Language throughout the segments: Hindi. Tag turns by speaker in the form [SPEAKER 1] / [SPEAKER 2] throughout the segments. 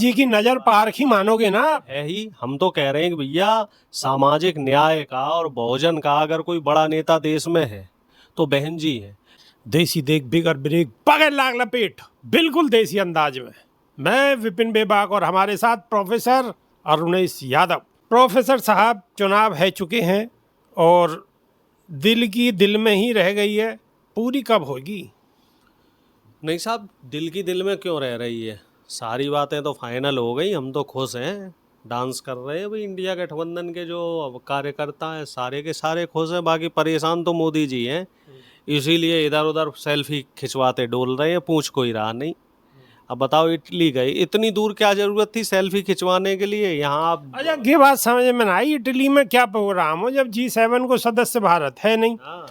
[SPEAKER 1] जी की नजर पारखी मानोगे ना आप?
[SPEAKER 2] है ही। हम तो कह रहे हैं कि भैया सामाजिक न्याय का और बहुजन का अगर कोई बड़ा नेता देश में है तो बहन जी है।
[SPEAKER 1] देसी देख बिगर ब्रेक बगैर लाग लपेट, बिल्कुल देसी अंदाज में। मैं विपिन बेबाक और हमारे साथ प्रोफेसर अरुणेश यादव। प्रोफेसर साहब, चुनाव है चुके हैं और दिल की दिल में ही रह गई है, पूरी कब होगी?
[SPEAKER 2] नहीं साहब, दिल की दिल में क्यों रह रही है? सारी बातें तो फाइनल हो गई, हम तो खुश हैं, डांस कर रहे हैं भाई। इंडिया गठबंधन के जो कार्यकर्ता हैं सारे के सारे खुश हैं, बाकी परेशान तो मोदी जी हैं। इसीलिए इधर उधर सेल्फी खिंचवाते डोल रहे हैं, पूछ कोई रहा नहीं। अब बताओ, इटली गए, इतनी दूर क्या जरूरत थी सेल्फी खिंचवाने के लिए? यहाँ आप
[SPEAKER 1] अच्छा, ये बात समझ में ना आई, इटली में क्या प्रोग्राम हो जब G7 को सदस्य भारत है नहीं?
[SPEAKER 2] हाँ,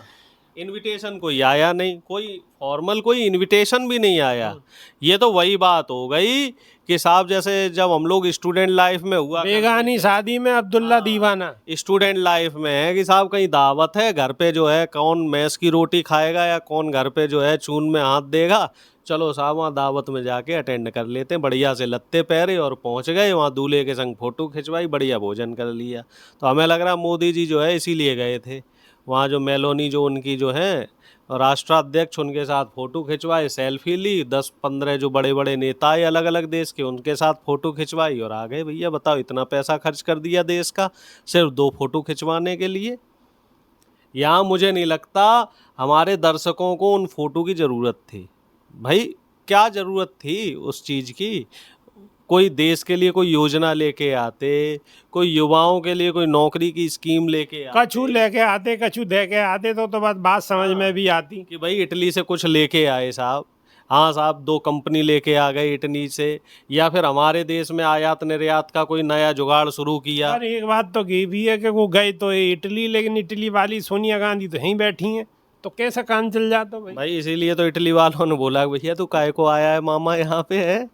[SPEAKER 2] इनविटेशन कोई आया नहीं, कोई फॉर्मल कोई इनविटेशन भी नहीं आया। ये तो वही बात हो गई कि साहब जैसे जब हम लोग स्टूडेंट लाइफ में हुआ
[SPEAKER 1] बेगानी शादी में अब्दुल्ला दीवाना।
[SPEAKER 2] स्टूडेंट लाइफ में है कि साहब कहीं दावत है, घर पे जो है कौन मैस की रोटी खाएगा या कौन घर पे जो है चून में हाथ देगा। चलो साहब वहाँ दावत में जाके अटेंड कर लेते हैं, बढ़िया से लत्ते पहरे और पहुँच गए वहाँ, दूल्हे के संग फोटो खिंचवाई, बढ़िया भोजन कर लिया। तो हमें लग रहा मोदी जी जो है इसीलिए गए थे वहाँ। जो मेलोनी जो उनकी जो है राष्ट्राध्यक्ष, उनके साथ फ़ोटो खिंचवाए, सेल्फी ली, 10-15 जो बड़े बड़े नेता है अलग अलग देश के, उनके साथ फ़ोटो खिंचवाई और आ गए। भैया बताओ, इतना पैसा खर्च कर दिया देश का सिर्फ 2 फोटो खिंचवाने के लिए। यहाँ मुझे नहीं लगता हमारे दर्शकों को उन फोटो की ज़रूरत थी। भाई क्या ज़रूरत थी उस चीज़ की? कोई देश के लिए कोई योजना लेके आते, कोई युवाओं के लिए कोई नौकरी की स्कीम लेके आते,
[SPEAKER 1] कछु लेके आते, कछु दे के आते तो बात समझ में भी आती
[SPEAKER 2] कि भाई इटली से कुछ लेके आए साहब। हाँ साहब, 2 कंपनी लेके आ गए इटली से, या फिर हमारे देश में आयात निर्यात का कोई नया जुगाड़ शुरू किया।
[SPEAKER 1] और एक बात तो ये भी है कि वो गए तो इटली, लेकिन इटली वाली सोनिया गांधी तो यहीं बैठी हैं, तो कैसा काम चल जाता
[SPEAKER 2] भाई इसीलिए तो इटली वालों ने बोला भैया तू काहे को आया है मामा यहाँ पे है।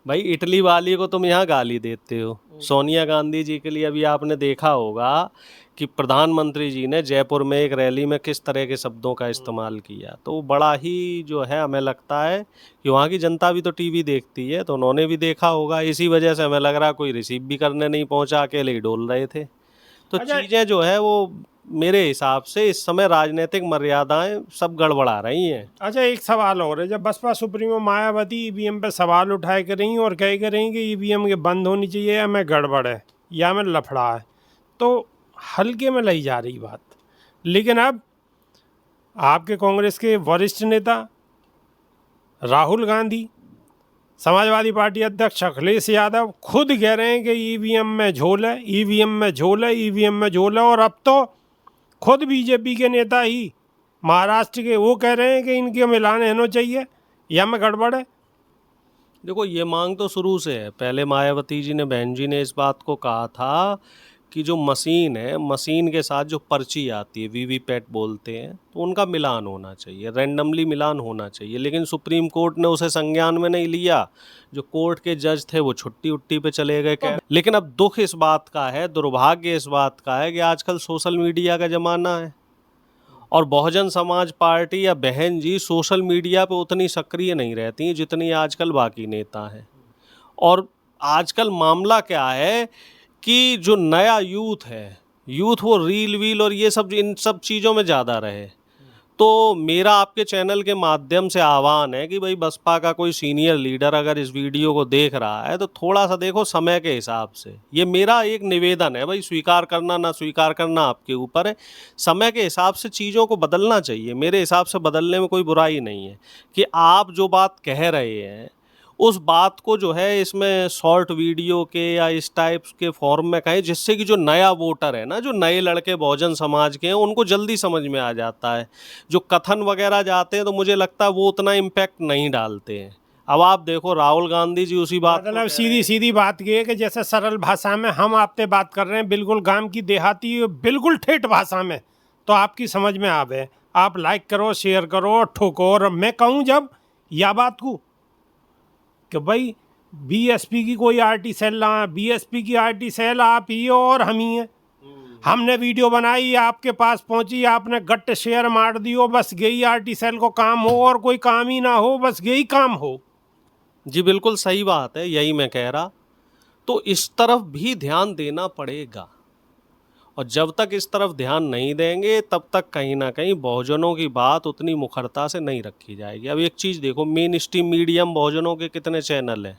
[SPEAKER 2] भाई इटली वाली को तुम यहाँ गाली देते हो। सोनिया गांधी जी के लिए अभी आपने देखा होगा कि प्रधानमंत्री जी ने जयपुर में एक रैली में किस तरह के शब्दों का इस्तेमाल किया, तो बड़ा ही जो है हमें लगता है कि वहाँ की जनता भी तो टीवी देखती है, तो उन्होंने भी देखा होगा। इसी वजह से हमें लग रहा कोई रिसीव भी करने नहीं पहुँचा, अकेले ही डोल रहे थे। तो चीज़ें जो है वो मेरे हिसाब से इस समय राजनीतिक मर्यादाएं सब गड़बड़ा रही हैं।
[SPEAKER 1] अच्छा, एक सवाल और है, जब बसपा सुप्रीमो मायावती ईवीएम पे सवाल उठाए कर रही और कह कर रही कि ईवीएम के बंद होनी चाहिए या में गड़बड़ है या में लफड़ा है, तो हल्के में लाई जा रही बात। लेकिन अब आपके कांग्रेस के वरिष्ठ नेता राहुल गांधी, समाजवादी पार्टी अध्यक्ष अखिलेश यादव खुद कह रहे हैं कि ईवीएम में झोल है, ईवीएम में झोल है, ईवीएम में झोल है। और अब तो खुद बीजेपी के नेता ही महाराष्ट्र के वो कह रहे हैं कि इनके मिलान होना चाहिए या में गड़बड़ है।
[SPEAKER 2] देखो, ये मांग तो शुरू से है। पहले मायावती जी ने, बहन जी ने इस बात को कहा था कि जो मशीन है, मशीन के साथ जो पर्ची आती है, वीवीपैट बोलते हैं, तो उनका मिलान होना चाहिए, रैंडमली मिलान होना चाहिए। लेकिन सुप्रीम कोर्ट ने उसे संज्ञान में नहीं लिया। जो कोर्ट के जज थे वो छुट्टी उट्टी पे चले गए क्या। लेकिन अब दुख इस बात का है, दुर्भाग्य इस बात का है कि आजकल सोशल मीडिया का ज़माना है और बहुजन समाज पार्टी या बहन जी सोशल मीडिया पे उतनी सक्रिय नहीं रहती हैं जितनी आजकल बाकी नेता हैं। और आजकल मामला क्या है कि जो नया यूथ है, यूथ वो रील वील और ये सब, इन सब चीज़ों में ज़्यादा रहे। तो मेरा आपके चैनल के माध्यम से आह्वान है कि भाई बसपा का कोई सीनियर लीडर अगर इस वीडियो को देख रहा है तो थोड़ा सा देखो समय के हिसाब से। ये मेरा एक निवेदन है भाई, स्वीकार करना ना स्वीकार करना आपके ऊपर है। समय के हिसाब से चीज़ों को बदलना चाहिए। मेरे हिसाब से बदलने में कोई बुराई नहीं है कि आप जो बात कह रहे हैं उस बात को जो है इसमें शॉर्ट वीडियो के या इस टाइप के फॉर्म में कहें, जिससे कि जो नया वोटर है ना, जो नए लड़के बहुजन समाज के हैं, उनको जल्दी समझ में आ जाता है। जो कथन वगैरह जाते हैं तो मुझे लगता है वो उतना इम्पैक्ट नहीं डालते हैं। अब आप देखो राहुल गांधी जी उसी बात
[SPEAKER 1] मतलब सीधी सीधी बात ये है कि जैसे सरल भाषा में हम आपसे बात कर रहे हैं, बिल्कुल गांव की देहाती, बिल्कुल ठेठ भाषा में, तो आपकी समझ में आवे। आप लाइक करो, शेयर करो, ठोको। और मैं कहूँ जब या बात को कि भाई बीएसपी की कोई आरटी सेल ना, बीएसपी की आरटी सेल आप ही हो और हम ही हैं। हमने वीडियो बनाई, आपके पास पहुंची, आपने गट शेयर मार दियो, बस यही आरटी सेल को काम हो और कोई काम ही ना हो, बस यही काम हो।
[SPEAKER 2] जी बिल्कुल सही बात है, यही मैं कह रहा। तो इस तरफ भी ध्यान देना पड़ेगा, और जब तक इस तरफ ध्यान नहीं देंगे तब तक कहीं ना कहीं बहुजनों की बात उतनी मुखरता से नहीं रखी जाएगी। अब एक चीज़ देखो, मेन स्ट्रीम मीडियम बहुजनों के कितने चैनल हैं,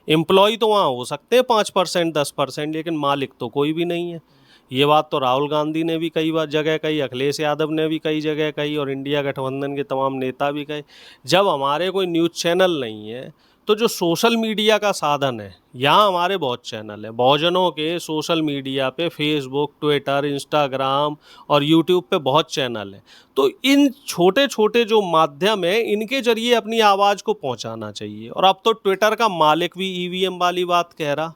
[SPEAKER 2] एम्प्लॉय तो वहाँ हो सकते हैं 5% 10%, लेकिन मालिक तो कोई भी नहीं है। ये बात तो राहुल गांधी ने भी कई बार जगह कही, अखिलेश यादव ने भी कई जगह कही, और इंडिया गठबंधन के तमाम नेता भी कहे। जब हमारे कोई न्यूज़ चैनल नहीं है, तो जो सोशल मीडिया का साधन है, यहाँ हमारे बहुत चैनल हैं बहुजनों के। सोशल मीडिया पे फेसबुक, ट्विटर, इंस्टाग्राम और यूट्यूब पे बहुत चैनल हैं। तो इन छोटे छोटे जो माध्यम है, इनके जरिए अपनी आवाज़ को पहुंचाना चाहिए। और अब तो ट्विटर का मालिक भी ईवीएम वाली बात कह रहा,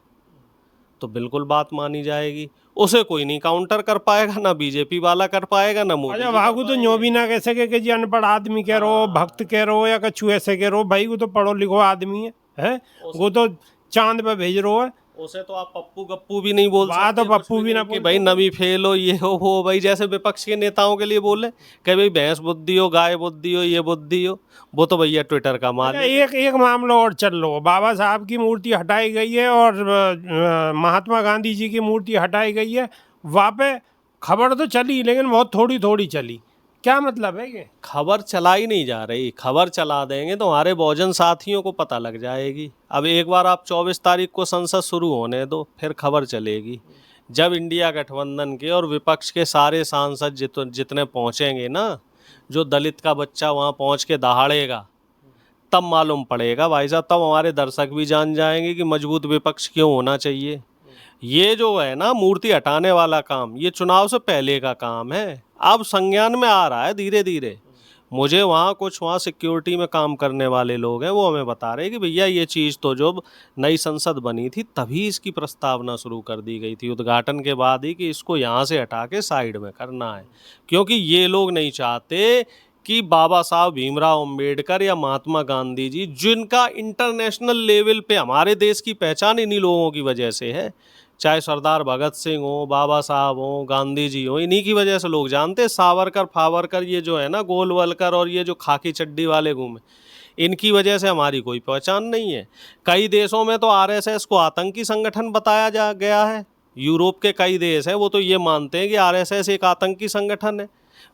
[SPEAKER 2] तो बिल्कुल बात मानी जाएगी। उसे कोई नहीं काउंटर कर पाएगा, ना बीजेपी वाला कर पाएगा, ना मोदी
[SPEAKER 1] अच्छा
[SPEAKER 2] जी
[SPEAKER 1] वहाँ
[SPEAKER 2] कर
[SPEAKER 1] को तो
[SPEAKER 2] पाएंगे।
[SPEAKER 1] न्यो भी ना कह सके कि जी अनपढ़ आदमी कह रहो, भक्त कह रहो या कछु ऐसे कह रहो। भाई वो तो पढ़ो लिखो आदमी है वो तो चांद पे भेज रहो है।
[SPEAKER 2] उसे तो आप पप्पू गप्पू भी नहीं बोल
[SPEAKER 1] वहाँ
[SPEAKER 2] सकते,
[SPEAKER 1] तो
[SPEAKER 2] कुछ
[SPEAKER 1] पप्पू भी ना
[SPEAKER 2] नहीं कि
[SPEAKER 1] बोल
[SPEAKER 2] भाई
[SPEAKER 1] सकते।
[SPEAKER 2] नवी फेल हो, ये हो वो, भाई जैसे विपक्ष के नेताओं के लिए बोले कि भाई भैंस बुद्धि हो, गाय बुद्धि हो, ये बुद्धि हो। वो तो भैया ट्विटर का
[SPEAKER 1] अच्छा
[SPEAKER 2] मालिक।
[SPEAKER 1] एक एक मामला और चल लो, बाबा साहब की मूर्ति हटाई गई है और महात्मा गांधी जी की मूर्ति हटाई गई है। वहाँ पे खबर तो चली लेकिन बहुत थोड़ी थोड़ी चली। क्या मतलब है ये?
[SPEAKER 2] खबर चलाई नहीं जा रही, खबर चला देंगे तो हमारे बहुजन साथियों को पता लग जाएगी। अब एक बार आप 24 तारीख को संसद शुरू होने दो, फिर खबर चलेगी। जब इंडिया गठबंधन के और विपक्ष के सारे सांसद जितने पहुंचेंगे ना, जो दलित का बच्चा वहां पहुंच के दहाड़ेगा, तब मालूम पड़ेगा भाई साहब। तब हमारे दर्शक भी जान जाएंगे कि मजबूत विपक्ष क्यों होना चाहिए। ये जो है ना मूर्ति हटाने वाला काम, ये चुनाव से पहले का काम है, अब संज्ञान में आ रहा है धीरे धीरे। मुझे वहाँ कुछ वहाँ सिक्योरिटी में काम करने वाले लोग हैं, वो हमें बता रहे हैं कि भैया ये चीज़ तो जब नई संसद बनी थी तभी इसकी प्रस्तावना शुरू कर दी गई थी, उद्घाटन के बाद ही, कि इसको यहाँ से हटा के साइड में करना है। क्योंकि ये लोग नहीं चाहते कि बाबा साहब भीमराव अंबेडकर या महात्मा गांधी जी, जिनका इंटरनेशनल लेवल पे हमारे देश की पहचान इन्हीं लोगों की वजह से है, चाहे सरदार भगत सिंह हो, बाबा साहब हो, गांधी जी हो, इन्हीं की वजह से लोग जानते हैं। सावरकर फावरकर ये जो है ना गोलवलकर, और ये जो खाकी चड्डी वाले घूमे, इनकी वजह से हमारी कोई पहचान नहीं है। कई देशों में तो आरएसएस को आतंकी संगठन बताया जा गया है। यूरोप के कई देश हैं, वो तो ये मानते हैं कि आरएसएस एक आतंकी संगठन है।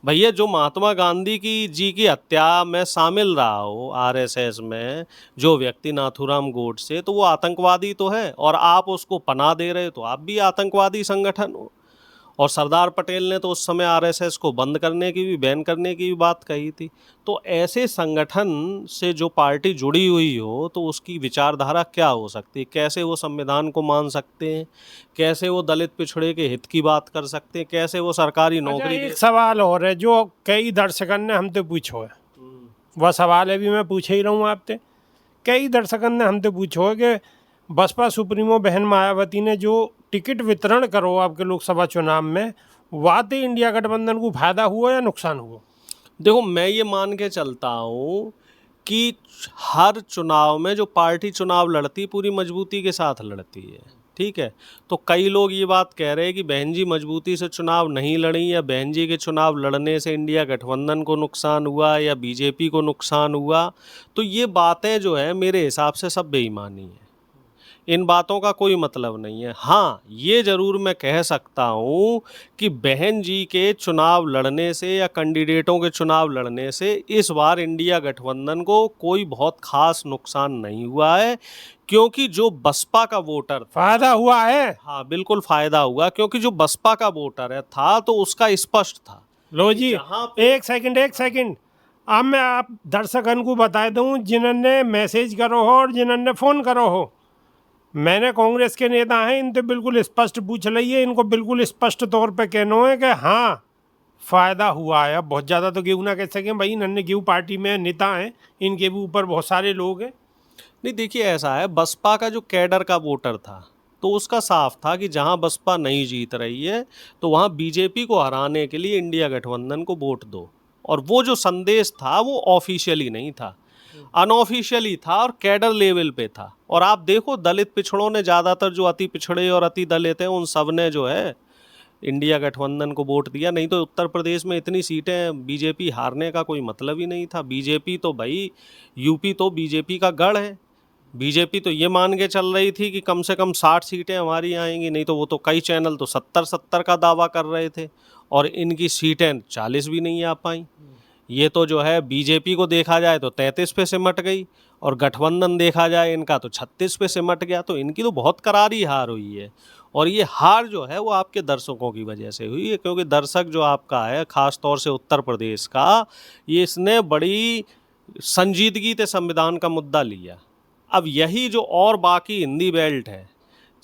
[SPEAKER 2] भैया जो महात्मा गांधी की हत्या में शामिल रहा हो आरएसएस में, जो व्यक्ति नाथूराम गोडसे, तो वो आतंकवादी तो है, और आप उसको पनाह दे रहे हो तो आप भी आतंकवादी संगठन हो। और सरदार पटेल ने तो उस समय आरएसएस को बंद करने की भी, बैन करने की भी बात कही थी। तो ऐसे संगठन से जो पार्टी जुड़ी हुई हो, तो उसकी विचारधारा क्या हो सकती है? कैसे वो संविधान को मान सकते हैं? कैसे वो दलित पिछड़े के हित की बात कर सकते हैं? कैसे वो सरकारी
[SPEAKER 1] अच्छा
[SPEAKER 2] नौकरी
[SPEAKER 1] एक सवाल और है जो कई दर्शकन ने हमसे पूछो है, वह सवाल है भी मैं पूछे ही रहूँ आपसे। कई दर्शकन ने हमसे पूछो है कि बसपा सुप्रीमो बहन मायावती ने जो टिकट वितरण करो आपके लोकसभा चुनाव में, वाते इंडिया गठबंधन को फायदा हुआ या नुकसान हुआ?
[SPEAKER 2] देखो, मैं ये मान के चलता हूँ कि हर चुनाव में जो पार्टी चुनाव लड़ती, पूरी मजबूती के साथ लड़ती है, ठीक है। तो कई लोग ये बात कह रहे हैं कि बहन जी मजबूती से चुनाव नहीं लड़ी, या बहन जी के चुनाव लड़ने से इंडिया गठबंधन को नुकसान हुआ या बीजेपी को नुकसान हुआ। तो ये बातें जो है मेरे हिसाब से सब बेईमानी है, इन बातों का कोई मतलब नहीं है। हाँ, ये ज़रूर मैं कह सकता हूँ कि बहन जी के चुनाव लड़ने से या कैंडिडेटों के चुनाव लड़ने से इस बार इंडिया गठबंधन को कोई बहुत खास नुकसान नहीं हुआ है, क्योंकि जो बसपा का वोटर
[SPEAKER 1] फायदा हुआ है।
[SPEAKER 2] हाँ बिल्कुल फ़ायदा हुआ, क्योंकि जो बसपा का वोटर है था तो उसका स्पष्ट था।
[SPEAKER 1] लो जी
[SPEAKER 2] जहाँ
[SPEAKER 1] एक सेकंड अब मैं आप दर्शकन को बता दूं जिन्होंने मैसेज करो हो और जिन्होंने फ़ोन करो हो। मैंने कांग्रेस के नेता हैं, इनसे बिल्कुल स्पष्ट पूछ लिया, इनको बिल्कुल स्पष्ट तौर पे कहना है कि हाँ फ़ायदा हुआ है। अब बहुत ज़्यादा तो गेहूँ ना कह सकें भाई, नन्हे गेहूँ पार्टी में नेता हैं, इनके भी ऊपर बहुत सारे लोग हैं।
[SPEAKER 2] नहीं, देखिए ऐसा है, बसपा का जो कैडर का वोटर था तो उसका साफ था कि जहां बसपा नहीं जीत रही है तो वहां बीजेपी को हराने के लिए इंडिया गठबंधन को वोट दो। और वो जो संदेश था वो ऑफिशियली नहीं था, अनऑफिशियली था और कैडर लेवल पे था। और आप देखो दलित पिछड़ों ने, ज़्यादातर जो अति पिछड़े और अति दलित हैं, उन सब ने जो है इंडिया गठबंधन को वोट दिया। नहीं तो उत्तर प्रदेश में इतनी सीटें बीजेपी हारने का कोई मतलब ही नहीं था। बीजेपी तो भाई, यूपी तो बीजेपी का गढ़ है, बीजेपी तो ये मान के चल रही थी कि कम से कम 60 सीटें हमारी आएंगी, नहीं तो वो तो कई चैनल तो 70-70 का दावा कर रहे थे और इनकी सीटें 40 भी नहीं आ पाई। ये तो जो है बीजेपी को देखा जाए तो 33 पे सिमट गई और गठबंधन देखा जाए इनका तो 36 पे सिमट गया। तो इनकी तो बहुत करारी हार हुई है और ये हार जो है वो आपके दर्शकों की वजह से हुई है, क्योंकि दर्शक जो आपका है ख़ास तौर से उत्तर प्रदेश का, ये इसने बड़ी संजीदगी से संविधान का मुद्दा लिया। अब यही जो और बाकी हिंदी बेल्ट है,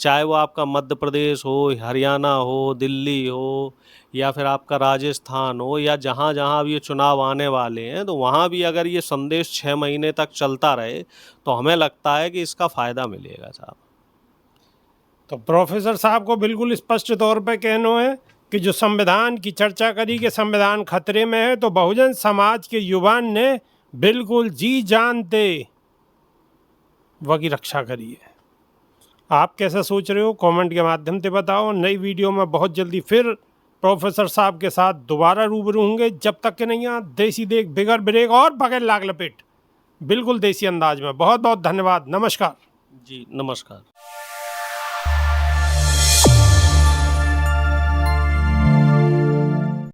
[SPEAKER 2] चाहे वो आपका मध्य प्रदेश हो, हरियाणा हो, दिल्ली हो या फिर आपका राजस्थान हो, या जहाँ जहाँ अब ये चुनाव आने वाले हैं, तो वहाँ भी अगर ये संदेश 6 महीने तक चलता रहे तो हमें लगता है कि इसका फ़ायदा मिलेगा साहब।
[SPEAKER 1] तो प्रोफेसर साहब को बिल्कुल स्पष्ट तौर पे कहना है कि जो संविधान की चर्चा करी कि संविधान खतरे में है, तो बहुजन समाज के युवान ने बिल्कुल जी जान दे वही रक्षा करी है। आप कैसा सोच रहे हो कमेंट के माध्यम से बताओ। नई वीडियो में बहुत जल्दी फिर प्रोफेसर साहब के साथ दोबारा रूबरू होंगे। जब तक के नहीं यहाँ देसी देख बिगर ब्रेक और बगैर लाग लपेट बिल्कुल देसी अंदाज में। बहुत बहुत धन्यवाद। नमस्कार
[SPEAKER 2] जी नमस्कार।